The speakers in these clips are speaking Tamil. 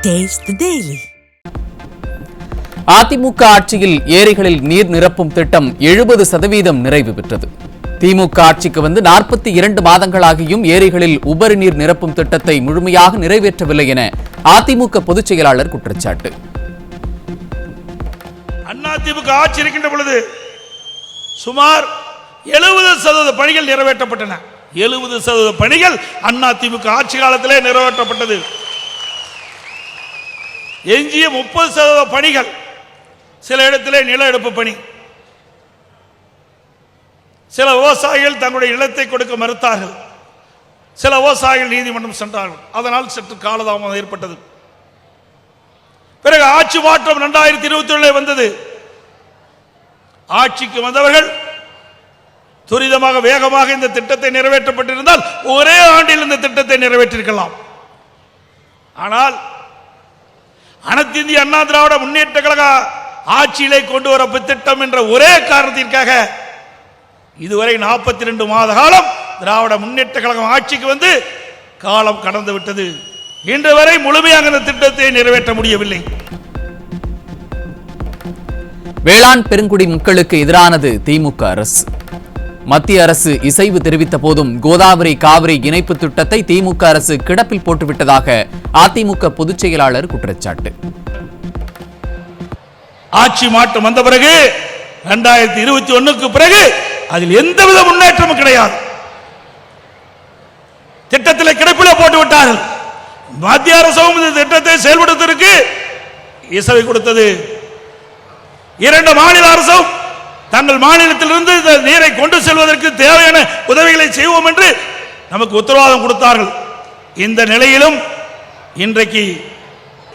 Taste the Daily. அதிமுக ஆட்சியில் ஏரிகளில் நீர் நிரப்பும் திட்டம் 70% நிறைவு பெற்றது. திமுக ஆட்சிக்கு வந்து 42 மாதங்களாகியும் ஏரிகளில் உபரி நீர் நிரப்பும் திட்டத்தை முழுமையாக நிறைவேற்றவில்லை என அதிமுக பொதுச் செயலாளர் குற்றச்சாட்டு. அதிமுக ஆட்சி இருக்கின்ற பொழுது சுமார் 70% பணிகள் நிறைவேற்றப்பட்டன. 70% பணிகள் அதிமுக ஆட்சி காலத்திலே நிறைவேற்றப்பட்டது. எஞ்சிய 30% பணிகள் சில இடத்திலே நில எடுப்பு பணி, சில விவசாயிகள் தங்களுடைய நிலத்தை கொடுக்க மறுத்தார்கள், சில விவசாயிகள் நீதிமன்றம் சென்றார்கள். அதனால் சற்று காலதாமதம் ஏற்பட்டது. பிறகு ஆட்சி மாற்றம் 2021 வந்தது. ஆட்சிக்கு வந்தவர்கள் துரிதமாக வேகமாக இந்த திட்டத்தை நிறைவேற்றப்பட்டிருந்தால் ஒரே ஆண்டில் இந்த திட்டத்தை நிறைவேற்றிருக்கலாம். ஆனால் அனைத்து இந்திய அண்ணா திராவிட முன்னேற்ற கழக ஆட்சியிலே கொண்டு வரப்பட்ட திட்டம் என்ற ஒரே காரணத்திற்காக இதுவரை 42 மாத காலம் திராவிட முன்னேற்ற கழகம் ஆட்சிக்கு வந்து காலம் கடந்து விட்டது. இன்று வரை முழுமையாக இந்த திட்டத்தை நிறைவேற்ற முடியவில்லை. வேளாண் பெருங்குடி மக்களுக்கு எதிரானது திமுக அரசு. மத்திய அரசு இசைவு தெரிவித்த போதும் கோதாவரி காவிரி இணைப்பு திட்டத்தை திமுக அரசு கிடப்பில் போட்டுவிட்டதாக அதிமுக பொதுச் செயலாளர் குற்றச்சாட்டு. ஆட்சி மாற்றம் வந்த பிறகு 2021 பிறகு அதில் எந்தவித முன்னேற்றமும் கிடையாது. திட்டத்தில் கிடப்பில் போட்டு விட்டார்கள். மத்திய அரசும் இந்த திட்டத்தை செயல்படுத்துவதற்கு இசைவு கொடுத்தது. 2 மாநில அரசும் தங்கள் மாநிலத்திலிருந்து இந்த நீரை கொண்டு செல்வதற்கு தேவையான உதவிகளை செய்வோம் என்று நமக்கு உத்தரவாதம் கொடுத்தார்கள். இந்த நிலையிலும் இன்றைக்கு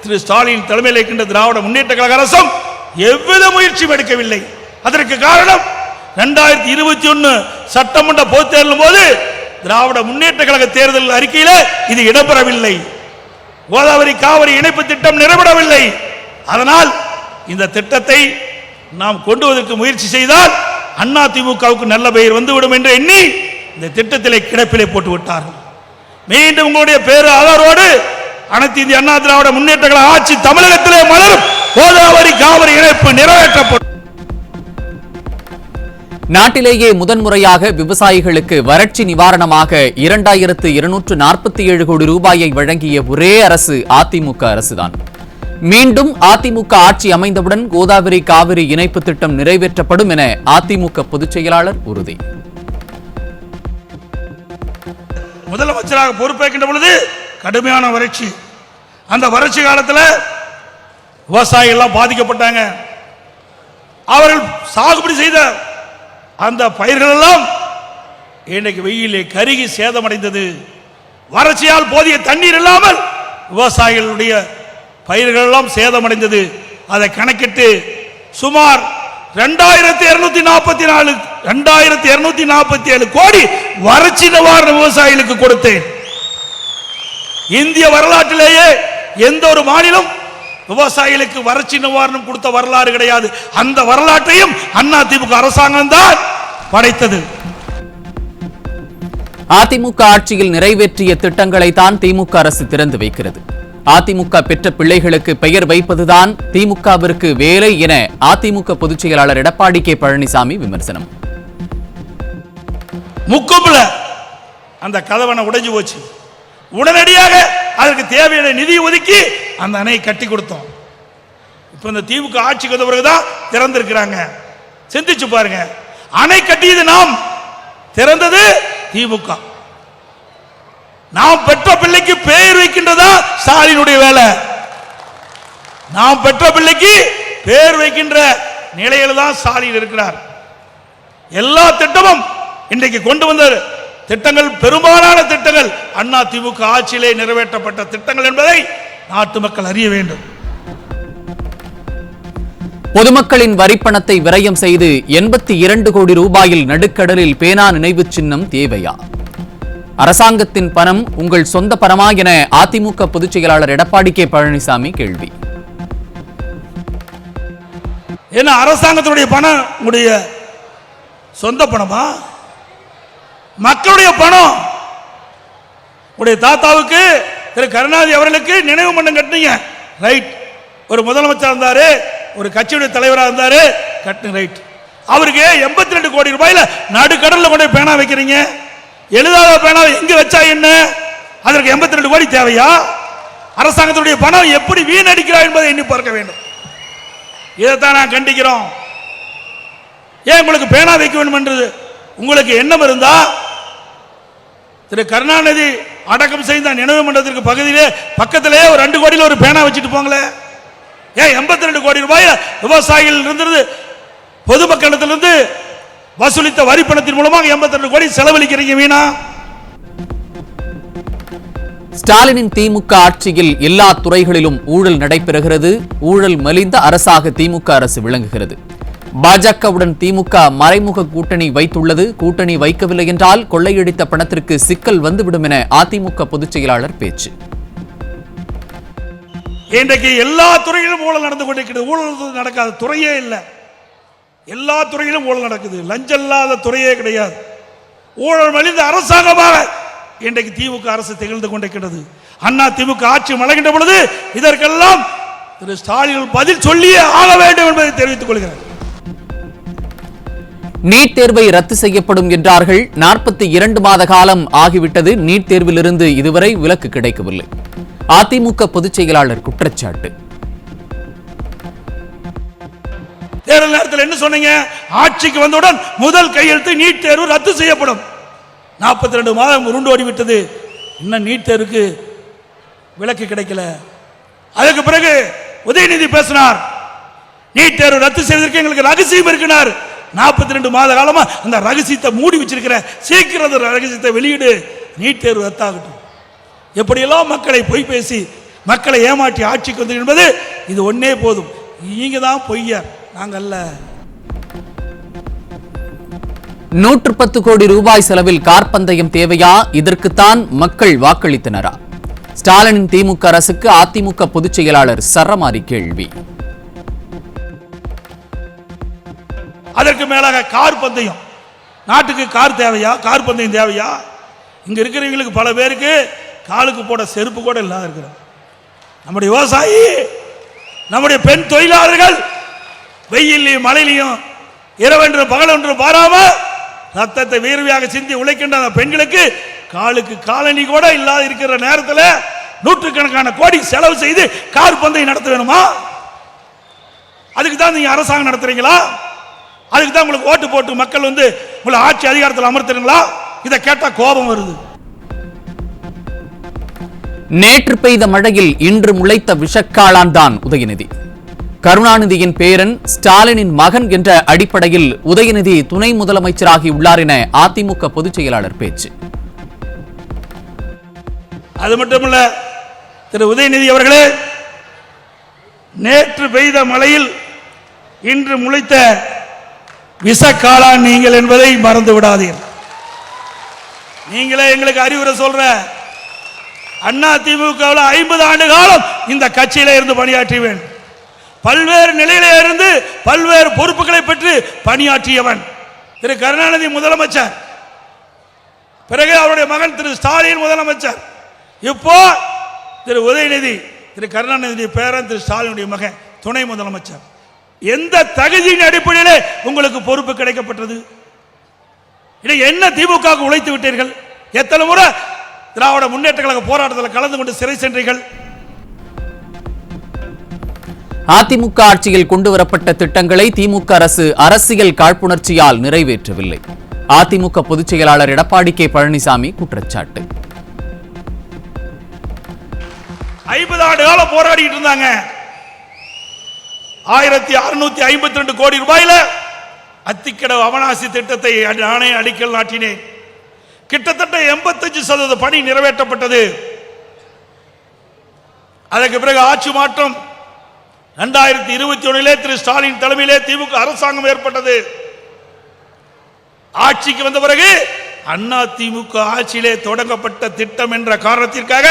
திரு ஸ்டாலின் தலைமையில் இருக்கின்ற திராவிட முன்னேற்ற கழக அரசும் எவ்வித முயற்சியும் எடுக்கவில்லை. அதற்கு காரணம் 2021 சட்டமன்ற பொதுத் தேர்தலின் போது திராவிட முன்னேற்ற கழக தேர்தல் அறிக்கையில் இது இடம்பெறவில்லை. கோதாவரி காவிரி இணைப்பு திட்டம் நிறைவேறவில்லை. அதனால் இந்த திட்டத்தை நாம் கொண்டு வருவதற்கு முயற்சி செய்தால் அதிமுகவுக்கு நல்ல பெயர் வந்துவிடும் என்று எண்ணி இந்த திட்டத்திலே கிடப்பிலே போட்டு விட்டார்கள். மீண்டும் உங்களுடைய பேரு ஆதரவோடு அனைத்து இந்திய அண்ணா திராவிட முன்னேற்ற கழக ஆட்சி தமிழகத்திலே மலரும். கோதாவரி காவிரி இணைப்பு நிறைவேற்றப்படும். நாட்டிலேயே முதன்முறையாக விவசாயிகளுக்கு வறட்சி நிவாரணமாக 2247 கோடி ரூபாயை வழங்கிய ஒரே அரசு அதிமுக அரசுதான். மீண்டும் அதிமுக ஆட்சி அமைந்தவுடன் கோதாவரி காவிரி இணைப்பு திட்டம் நிறைவேற்றப்படும் என அதிமுக பொதுச் செயலாளர் உறுதி. முதலமைச்சராக பொறுப்பேற்கின்ற பொழுது கடுமையான வறட்சி. அந்த வறட்சி காலத்தில் விவசாயிகள் எல்லாம் பாதிக்கப்பட்டாங்க. அவர்கள் சாகுபடி செய்த அந்த பயிர்கள் எல்லாம் இன்றைக்கு வெயிலே கருகி சேதமடைந்தது. வறட்சியால் போதிய தண்ணீர் இல்லாமல் விவசாயிகளுடைய பயிர்கள் எல்லாம் சேதமடைந்தது. அதை கணக்கிட்டு சுமார் 2247 கோடி வறட்சி நிவாரண விவசாயிகளுக்கு கொடுத்தேன். இந்திய வரலாற்றிலேயே எந்த ஒரு மாநிலம் விவசாயிகளுக்கு வறட்சி நிவாரணம் கொடுத்த வரலாறு கிடையாது. அந்த வரலாற்றையும் அதிமுக அரசாங்கம் தான் படைத்தது. அதிமுக ஆட்சியில் நிறைவேற்றிய திட்டங்களை தான் திமுக அரசு திறந்து வைக்கிறது. அதிமுக பெற்ற பிள்ளைகளுக்கு பெயர் வைப்பதுதான் திமுகவிற்கு வேலை என அதிமுக பொதுச் செயலாளர் எடப்பாடி கே பழனிசாமி விமர்சனம். முக்கொம்புல அந்த கதவணை உடைஞ்சு போச்சு. உடனடியாக அதற்கு தேவையான நிதி ஒதுக்கி அந்த அணையை கட்டி கொடுத்தோம். இப்ப இந்த திமுக ஆட்சிக்கு வந்த பிறகுதான் திறந்திருக்கிறாங்க. சிந்திச்சு பாருங்க. அணை கட்டியது நாம், திறந்தது திமுக. நாம் பெற்ற பிள்ளைக்கு பெயர் வைக்கின்றதா ஸ்டாலினுடைய வேலை. நாம் பெற்ற பிள்ளைக்கு பெயர் வைக்கின்ற நிலையில் தான் ஸ்டாலின் இருக்கிறார். எல்லா திட்டமும் இன்றைக்கு கொண்டு வந்த திட்டங்கள், பெரும்பாலான திட்டங்கள் அதிமுக ஆட்சியிலே நிறைவேற்றப்பட்ட திட்டங்கள் என்பதை நாட்டு மக்கள் அறிய வேண்டும். பொதுமக்களின் வரிப்பணத்தை விரயம் செய்து 82 கோடி ரூபாயில் நடுக்கடலில் பேனா நினைவு சின்னம் தேவையா? அரசாங்கத்தின் பணம் உங்கள் சொந்த பணமா என அதிமுக பொதுச் செயலாளர் எடப்பாடி கே பழனிசாமி கேள்வி. என்ன அரசாங்கத்தினுடைய பணம் உங்களுடைய சொந்த பணமா? மக்களுடைய பணம். உடைய தாத்தாவுக்கு திரு கருணாநிதி அவர்களுக்கு நினைவு மண்டபம் கட்டினீங்க, ரைட். ஒரு முதலமைச்சர் இருந்தாரு, ஒரு கட்சியுடைய தலைவராக இருந்தாரு, கட்டு ரைட். அவருக்கு 82 கோடி ரூபாயில நடுக்கடல்ல கொண்டு பேனா வைக்கிறீங்க. எழுதாத பேனா எங்க வச்சா என்ன? அதற்கு 82 கோடி தேவையா? அரசாங்கத்துடைய பணம் எப்படி வீணடிக்கிறார் என்பதை எண்ணி பார்க்க வேண்டும். இதைத்தான் நான் கண்டிக்கிறோம். ஏன் உங்களுக்கு பேனா வைக்க வேண்டும் என்று உங்களுக்கு எண்ணம் இருந்தா திரு கருணாநிதி அடக்கம் செய்த நினைவு மண்டபத்திற்கு பகுதியிலே பக்கத்திலே ஒரு 2 கோடியில் ஒரு பேனா வச்சுட்டு போங்களே. ஏன் 82 கோடி ரூபாய் விவசாயிகள் இருந்தது பொதுமக்களிடத்திலிருந்து வசூலித்த வரி பணத்தின் மூலமாக 82 கோடி செலவழிக்கிறீங்க வீணா? ஸ்டாலினின் திமுக ஆட்சியில் எல்லா துறைகளிலும் ஊழல் நடைபெறுகிறது. ஊழல் மலிந்த அரசாக திமுக அரசு விளங்குகிறது. பாஜகவுடன் திமுக மறைமுக கூட்டணி வைத்துள்ளது. கூட்டணி வைக்கவில்லை என்றால் கொள்ளையடித்த பணத்திற்கு சிக்கல் வந்துவிடும் என அதிமுக பொதுச் செயலாளர் பேச்சு. இன்றைக்கு எல்லா துறையிலும் ஊழல் நடந்து கொண்டிருக்கிறது. ஊழல் நடக்காத துறையே இல்லை. எல்லா துறையிலும் ஊழல் நடக்குது. லஞ்சம் இல்லாத துறையே கிடையாது. ஊழல் மலிந்த அரசாங்கமாக இன்றைக்கு திமுக அரசு திகழ்ந்து கொண்டிருக்கிறது. அண்ணா திமுக ஆட்சி மலர்கின்ற பொழுது இதற்கெல்லாம் திரு ஸ்டாலின் பதில் சொல்லியே ஆக வேண்டும் என்பதை தெரிவித்துக் கொள்கிறேன். நீட் தேர்வை ரத்து செய்யப்படும் என்றார்கள். 42 மாத காலம் ஆகிவிட்டது. நீட் தேர்விலிருந்து இதுவரை விலக்கு கிடைக்கவில்லை. அதிமுக பொதுச் செயலாளர் குற்றச்சாட்டு. தேர்தல் நேரத்தில் என்ன சொன்னீங்க? ஆட்சிக்கு வந்தவுடன் முதல் கையெழுத்து நீட் தேர்வு ரத்து செய்யப்படும். 42 மாதம் உருண்டு ஓடிவிட்டது. இன்னும் நீட் தேர்வுக்கு விலக்கு கிடைக்கல. அதுக்கு பிறகு உதயநிதி பேசினார், நீட் தேர்வு ரத்து செய்வதற்கு எங்களுக்கு ரகசியம் இருக்கிறார். 42 மாத காலமா அந்த ரகசியத்தை மூடி வச்சிருக்கிற, சீக்கிரம் ரகசியத்தை வெளியிடு, நீட் தேர்வு ரத்தாகட்டும். எப்படியெல்லாம் மக்களை பொய் பேசி மக்களை ஏமாற்றி ஆட்சிக்கு வந்து என்பது இது ஒன்னே போதும். நீங்க தான் பொய்யர், நாங்கல்ல. 110 கோடி ரூபாய் செலவில் கார் பந்தயம் தேவையா? இதற்குத்தான் மக்கள் வாக்களித்தனரா? ஸ்டாலினின் திமுக அரசுக்கு அதிமுக பொதுச் செயலாளர் சரமாரி கேள்வி. அதற்கு மேலாக கார் பந்தயம், நாட்டுக்கு கார் தேவையா? கார் பந்தயம் தேவையா? இங்க இருக்கிறவங்களுக்கு பல பேருக்கு காலுக்கு போட செருப்பு கூட இல்லாத இருக்கிறார். நம்முடைய விவசாயி, நம்முடைய பெண் தொழிலாளர்கள் வெயிலையும் மழையிலையும் இரவென்று பகலொன்று பாராம ரத்தத்தை வேர்வையாக சிந்தி உழைக்கின்ற அந்த பெண்களுக்கு காலுக்கு காலணி கூட இல்லாத இருக்கிற நேரத்தில் நூற்றுக்கணக்கான கோடி செலவு செய்து கார் பந்தயம் நடத்த வேணுமா? அதுக்கு தான் நீங்க அரசாங்கம் நடத்துறீங்களா? அதுக்கு தான் உங்களுக்கு ஓட்டு போட்டு மக்கள் வந்து உங்களை ஆட்சி அதிகாரத்தில் அமர்த்துறீங்களா? இதை கேட்டா கோபம் வருது. நேற்று பெய்த மழையில் இன்று முளைத்த விஷக்காளான் தான் உதயநிதி. கருணாநிதியின் பேரன், ஸ்டாலினின் மகன் என்ற அடிப்படையில் உதயநிதி துணை முதலமைச்சராகி உள்ளார் என அதிமுக பொதுச் செயலாளர் பேச்சு. அது மட்டுமல்ல, திரு உதயநிதி அவர்களே, நேற்று பெய்த மழையில் இன்று முளைத்த விஷக்காளான் நீங்கள் என்பதை மறந்து விடாதீர்கள். நீங்களே எங்களுக்கு அறிவுரை சொல்ற. அண்ணா திமுகவில் 50 ஆண்டு காலம் இந்த கட்சியில இருந்து பணியாற்றியவன், பல்வேறு நிலையில இருந்து பல்வேறு பொறுப்புகளை பெற்று பணியாற்றியவன் திரு கருணாநிதி முதலமைச்சர், பிறகு அவருடைய மகன் திரு ஸ்டாலின் முதலமைச்சர், இப்போ திரு உதயநிதி, திரு கருணாநிதி பேரன் திரு ஸ்டாலினுடைய மகன் துணை முதலமைச்சர். எந்த தகுதியின் அடிப்படையிலே உங்களுக்கு பொறுப்பு கிடைக்கப்பட்டது? என்ன திமுக உழைத்து விட்டீர்கள்? எத்தனை முறை திராவிட முன்னேற்ற கழக போராட்டத்தில் கலந்து கொண்டு சிறை சென்றீர்கள்? அதிமுக ஆட்சியில் கொண்டுவரப்பட்ட திட்டங்களை திமுக அரசு அரசியல் காழ்ப்புணர்ச்சியால் நிறைவேற்றவில்லை. அதிமுக பொதுச் செயலாளர் எடப்பாடி கே பழனிசாமி குற்றச்சாட்டு. 50 ஆண்டு காலம் போராடிட்டு இருந்தாங்க. 1652 கோடி ரூபாயில அத்திக்கடவு அவனாசி திட்டத்தை நானே அடிக்கல் நாட்டினேன். கிட்டத்தட்ட 85% பணி நிறைவேற்றப்பட்டது. அதற்கு பிறகு ஆட்சி மாற்றம் 2021 திரு ஸ்டாலின் தலைமையிலே திமுக அரசாங்கம் ஏற்பட்டது. ஆட்சிக்கு வந்த பிறகு அண்ணா திமுக ஆட்சியிலே தொடங்கப்பட்ட திட்டம் என்ற காரணத்திற்காக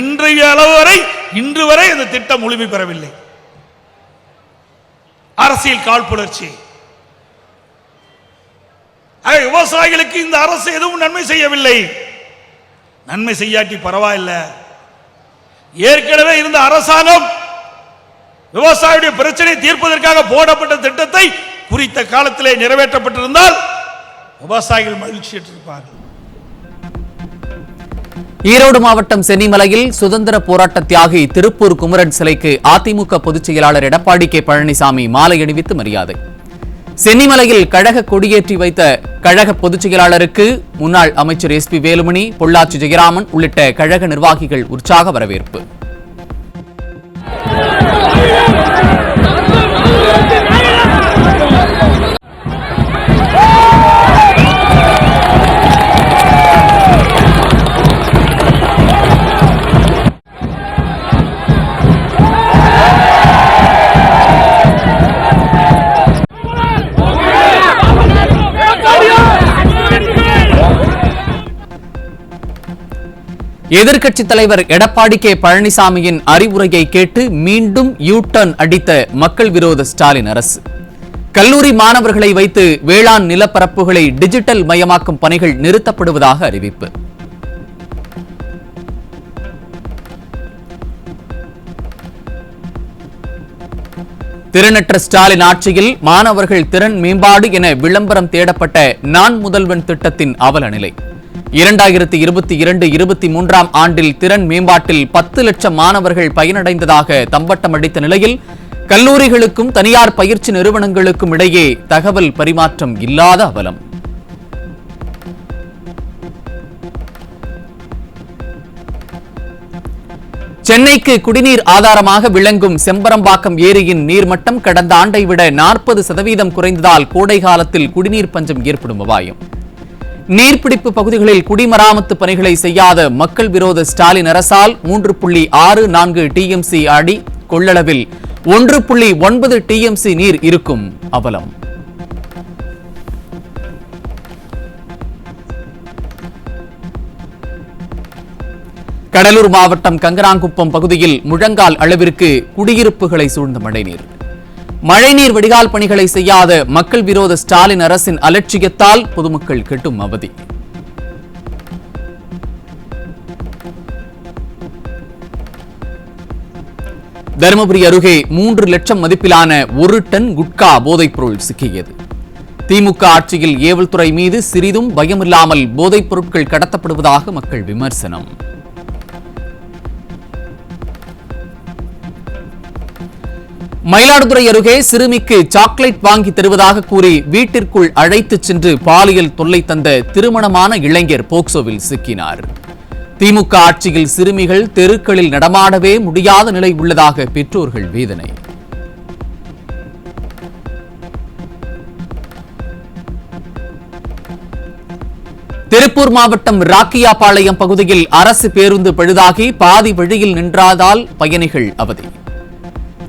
இன்றைய அளவு வரை இன்று வரை அந்த திட்டம் முழுமை பெறவில்லை. அரசியல் காழ்ப்புணர்ச்சி. விவசாயிகளுக்கு இந்த அரசு எதுவும் நன்மை செய்யவில்லை. நன்மை செய்யாட்டி பரவாயில்லை. ஏற்கனவே இருந்த அரசாங்கம் விவசாயியுடைய பிரச்சனை தீர்ப்பதற்காக போடப்பட்ட திட்டத்தை குறித்த காலத்திலே நிறைவேற்றப்பட்டிருந்தால் விவசாயிகள் மகிழ்ச்சி பெற்றிருப்பார்கள். ஈரோடு மாவட்டம் சென்னிமலையில் சுதந்திர போராட்ட தியாகி திருப்பூர் குமரன் சிலைக்கு அதிமுக பொதுச் செயலாளர் எடப்பாடி கே பழனிசாமி மாலை அணிவித்து மரியாதை. சென்னிமலையில் கழக கொடியேற்றி வைத்த கழக பொதுச் செயலாளருக்கு முன்னாள் அமைச்சர் SP வேலுமணி, பொள்ளாச்சி ஜெயராமன் உள்ளிட்ட கழக நிர்வாகிகள் உற்சாக வரவேற்பு. எதிர்க்கட்சித் தலைவர் எடப்பாடி கே பழனிசாமியின் அறிவுரையை கேட்டு மீண்டும் யூ டர்ன் அடித்த மக்கள் விரோத ஸ்டாலின் அரசு. கல்லூரி மாணவர்களை வைத்து வேளாண் நிலப்பரப்புகளை டிஜிட்டல் மயமாக்கும் பணிகள் நிறுத்தப்படுவதாக அறிவிப்பு. திறனற்ற ஸ்டாலின் ஆட்சியில் மாணவர்கள் திறன் மேம்பாடு என விளம்பரம் தேடப்பட்ட நான் முதல்வன் திட்டத்தின் அவல நிலை. 2022-23 ஆண்டில் திறன் மேம்பாட்டில் 10 லட்சம் மாணவர்கள் பயனடைந்ததாக தம்பட்டம் அடித்த நிலையில் கல்லூரிகளுக்கும் தனியார் பயிற்சி நிறுவனங்களுக்கும் இடையே தகவல் பரிமாற்றம் இல்லாத அவலம். சென்னைக்கு குடிநீர் ஆதாரமாக விளங்கும் செம்பரம்பாக்கம் ஏரியின் நீர்மட்டம் கடந்த ஆண்டை விட 40% குறைந்ததால் கோடை காலத்தில் குடிநீர் பஞ்சம் ஏற்படும் அபாயம். நீர்பிடிப்பு பகுதிகளில் குடிமராமத்து பணிகளை செய்யாத மக்கள் விரோத ஸ்டாலின் அரசால் 3.64 TMC அடி கொள்ளளவில் 1.9 TMC நீர் இருக்கும் அவலம். கடலூர் மாவட்டம் கங்கராங்குப்பம் பகுதியில் முழங்கால் அளவிற்கு குடியிருப்புகளை சூழ்ந்த மழைநீர். மழைநீர் வடிகால் பணிகளை செய்யாத மக்கள் விரோத ஸ்டாலின் அரசின் அலட்சியத்தால் பொதுமக்கள் கெட்டும் அவதி. தருமபுரி அருகே 3 லட்சம் மதிப்பிலான 1 டன் குட்கா போதைப்பொருள் சிக்கியது. திமுக ஆட்சியில் ஏவல்துறை மீது சிறிதும் பயமில்லாமல் போதைப் பொருட்கள் கடத்தப்படுவதாக மக்கள் விமர்சனம். மயிலாடுதுறை அருகே சிறுமிக்கு சாக்லேட் வாங்கி தருவதாக கூறி வீட்டிற்குள் அழைத்துச் சென்று பாலியல் தொல்லை தந்த திருமணமான இளைஞர் போக்சோவில் சிக்கினார். திமுக ஆட்சியில் சிறுமிகள் தெருக்களில் நடமாடவே முடியாத நிலை உள்ளதாக பெற்றோர்கள் வேதனை. திருப்பூர் மாவட்டம் ராக்கியாபாளையம் பகுதியில் அரசு பேருந்து பழுதாகி பாதி வழியில் நின்றதால் பயணிகள் அவதி.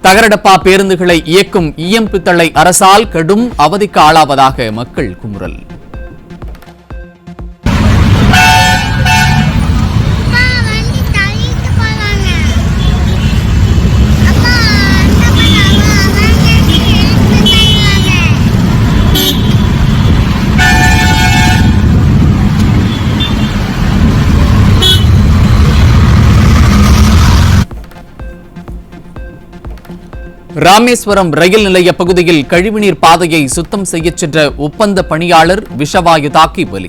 தகரடப்பா பேருந்துகளை இயக்கும் பித்தளை அரசால் கடும் அவதிக்கு ஆளாவதாக மக்கள் குமுறல். ராமேஸ்வரம் ரயில் நிலைய பகுதியில் கழிவுநீர் பாதையை சுத்தம் செய்ய சென்ற ஒப்பந்த பணியாளர் விஷவாயு தாக்கி பலி.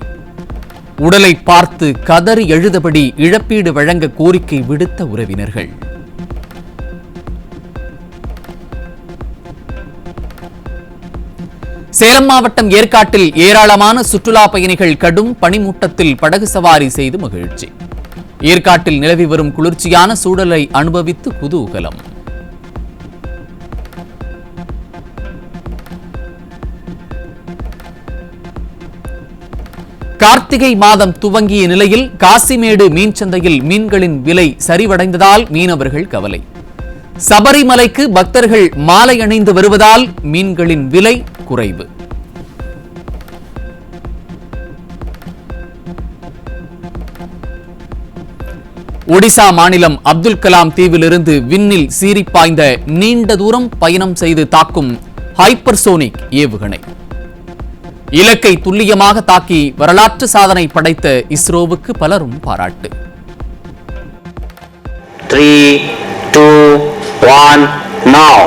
உடலை பார்த்து கதறி எழுதபடி இழப்பீடு வழங்க கோரிக்கை விடுத்த உறவினர்கள். சேலம் மாவட்டம் ஏற்காட்டில் ஏராளமான சுற்றுலா பயணிகள் கடும் பனிமூட்டத்தில் படகு சவாரி செய்து மகிழ்ச்சி. ஏற்காட்டில் நிலவி வரும் குளிர்ச்சியான சூழலை அனுபவித்து குதூகலம். கார்த்திகை மாதம் துவங்கிய நிலையில் காசிமேடு மீன் சந்தையில் மீன்களின் விலை சரிவடைந்ததால் மீனவர்கள் கவலை. சபரிமலைக்கு பக்தர்கள் மாலை அணிந்து வருவதால் மீன்களின் விலை குறைவு. ஒடிசா மாநிலம் அப்துல் கலாம் தீவிலிருந்து விண்ணில் சீறி பாய்ந்த நீண்ட தூரம் பயணம் செய்து தாக்கும் ஹைப்பர்சோனிக் ஏவுகணை. இலக்கை துல்லியமாக தாக்கி வரலாற்று சாதனை படைத்த இஸ்ரோவுக்கு பலரும் பாராட்டு. 3, 2, 1 Now.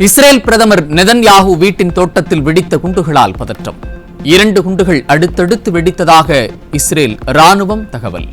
இஸ்ரேல் பிரதமர் நெதன்யாகு வீட்டின் தோட்டத்தில் வெடித்த குண்டுகளால் பதற்றம். 2 குண்டுகள் அடுத்தடுத்து வெடித்ததாக இஸ்ரேல் ராணுவம் தகவல்.